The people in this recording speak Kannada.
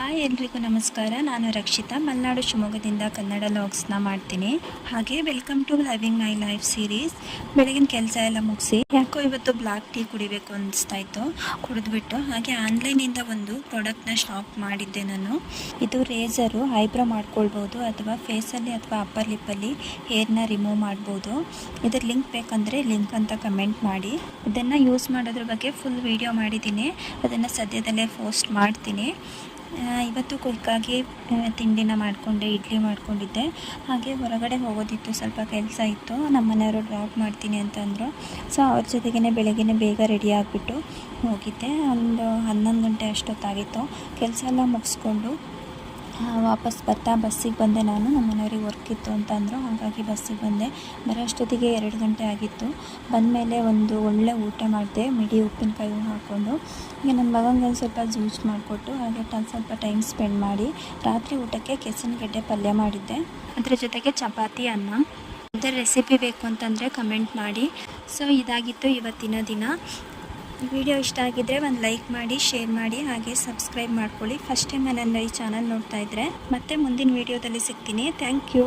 ಹಾಯ್ ಎಲ್ರಿಗೂ ನಮಸ್ಕಾರ. ನಾನು ರಕ್ಷಿತಾ, ಮಲೆನಾಡು ಶಿವಮೊಗ್ಗದಿಂದ ಕನ್ನಡ ಲಾಗ್ಸ್ನ ಮಾಡ್ತೀನಿ. ಹಾಗೆ welcome to loving my life series. ಬೆಳಗಿನ ಕೆಲಸ ಎಲ್ಲ ಮುಗಿಸಿ ಯಾಕೋ ಇವತ್ತು ಬ್ಲ್ಯಾಕ್ ಟೀ ಕುಡಿಬೇಕು ಅನಿಸ್ತಾ ಇತ್ತು, ಕುಡಿದ್ಬಿಟ್ಟು ಹಾಗೆ ಆನ್ಲೈನಿಂದ ಒಂದು ಪ್ರಾಡಕ್ಟ್ನ ಶಾಪ್ ಮಾಡಿದ್ದೆ ನಾನು. ಇದು ರೇಸರು, ಐಬ್ರೋ ಮಾಡ್ಕೊಳ್ಬೋದು ಅಥವಾ ಫೇಸಲ್ಲಿ ಅಥವಾ ಅಪ್ಪರ್ ಲಿಪ್ಪಲ್ಲಿ ಹೇರ್ನ ರಿಮೂವ್ ಮಾಡ್ಬೋದು. ಇದರ ಲಿಂಕ್ ಬೇಕಂದರೆ ಲಿಂಕ್ ಅಂತ ಕಮೆಂಟ್ ಮಾಡಿ. ಇದನ್ನು ಯೂಸ್ ಮಾಡೋದ್ರ ಬಗ್ಗೆ ಫುಲ್ ವಿಡಿಯೋ ಮಾಡಿದ್ದೀನಿ, ಅದನ್ನು ಸದ್ಯದಲ್ಲೇ ಪೋಸ್ಟ್ ಮಾಡ್ತೀನಿ. ಇವತ್ತು ಕ್ವಿಕ್ಕಾಗಿ ತಿಂಡಿನ ಮಾಡಿಕೊಂಡೆ, ಇಡ್ಲಿ ಮಾಡ್ಕೊಂಡಿದ್ದೆ. ಹಾಗೆ ಹೊರಗಡೆ ಹೋಗೋದಿತ್ತು, ಸ್ವಲ್ಪ ಕೆಲಸ ಇತ್ತು. ನಮ್ಮ ಮನೆಯವರು ಡ್ರಾಪ್ ಮಾಡ್ತೀನಿ ಅಂತಂದರು. ಸೊ ಅವ್ರ ಜೊತೆಗೇ ಬೆಳಗ್ಗೆ ಬೇಗ ರೆಡಿ ಆಗಿಬಿಟ್ಟು ಹೋಗಿದ್ದೆ. ಒಂದು 11 ಗಂಟೆ ಅಷ್ಟೊತ್ತಾಗಿತ್ತು. ಕೆಲಸ ಎಲ್ಲ ಮುಗಿಸ್ಕೊಂಡು ವಾಪಸ್ ಬರ್ತಾ ಬಸ್ಸಿಗೆ ಬಂದೆ. ನಾನು ನಮ್ಮ ಮನೆಯವ್ರಿಗೆ ವರ್ಕ್ ಇತ್ತು ಅಂತಂದರು, ಹಾಗಾಗಿ ಬಸ್ಸಿಗೆ ಬಂದೆ. ಬರೋ ಅಷ್ಟೊತ್ತಿಗೆ 2 ಗಂಟೆ ಆಗಿತ್ತು. ಬಂದಮೇಲೆ ಒಂದು ಒಳ್ಳೆ ಊಟ ಮಾಡಿದೆ, ಮಿಡಿ ಉಪ್ಪಿನಕಾಯಿ ಹಾಕ್ಕೊಂಡು. ಈಗ ನನ್ನ ಮಗನಿಗೆ ಒಂದು ಸ್ವಲ್ಪ ಜ್ಯೂಸ್ ಮಾಡಿಕೊಟ್ಟು ಹಾಗೆ ಸ್ವಲ್ಪ ಟೈಮ್ ಸ್ಪೆಂಡ್ ಮಾಡಿ ರಾತ್ರಿ ಊಟಕ್ಕೆ ಕೆಸರಿನಗಡ್ಡೆ ಪಲ್ಯ ಮಾಡಿದ್ದೆ. ಅದರ ಜೊತೆಗೆ ಚಪಾತಿ, ಅನ್ನ. ಇದರ ರೆಸಿಪಿ ಬೇಕು ಅಂತಂದರೆ ಕಮೆಂಟ್ ಮಾಡಿ. ಸೊ ಇದಾಗಿತ್ತು ಇವತ್ತಿನ ದಿನ. ವಿಡಿಯೋ ಇಷ್ಟ ಆಗಿದ್ದರೆ ಒಂದು ಲೈಕ್ ಮಾಡಿ, ಶೇರ್ ಮಾಡಿ, ಹಾಗೆ ಸಬ್ಸ್ಕ್ರೈಬ್ ಮಾಡ್ಕೊಳ್ಳಿ. ಫಸ್ಟ್ ಟೈಮ್ ನನ್ನ ಈ ಚಾನಲ್ ನೋಡ್ತಾ ಇದ್ದರೆ ಮತ್ತೆ ಮುಂದಿನ ವಿಡಿಯೋದಲ್ಲಿ ಸಿಗ್ತೀನಿ. Thank you.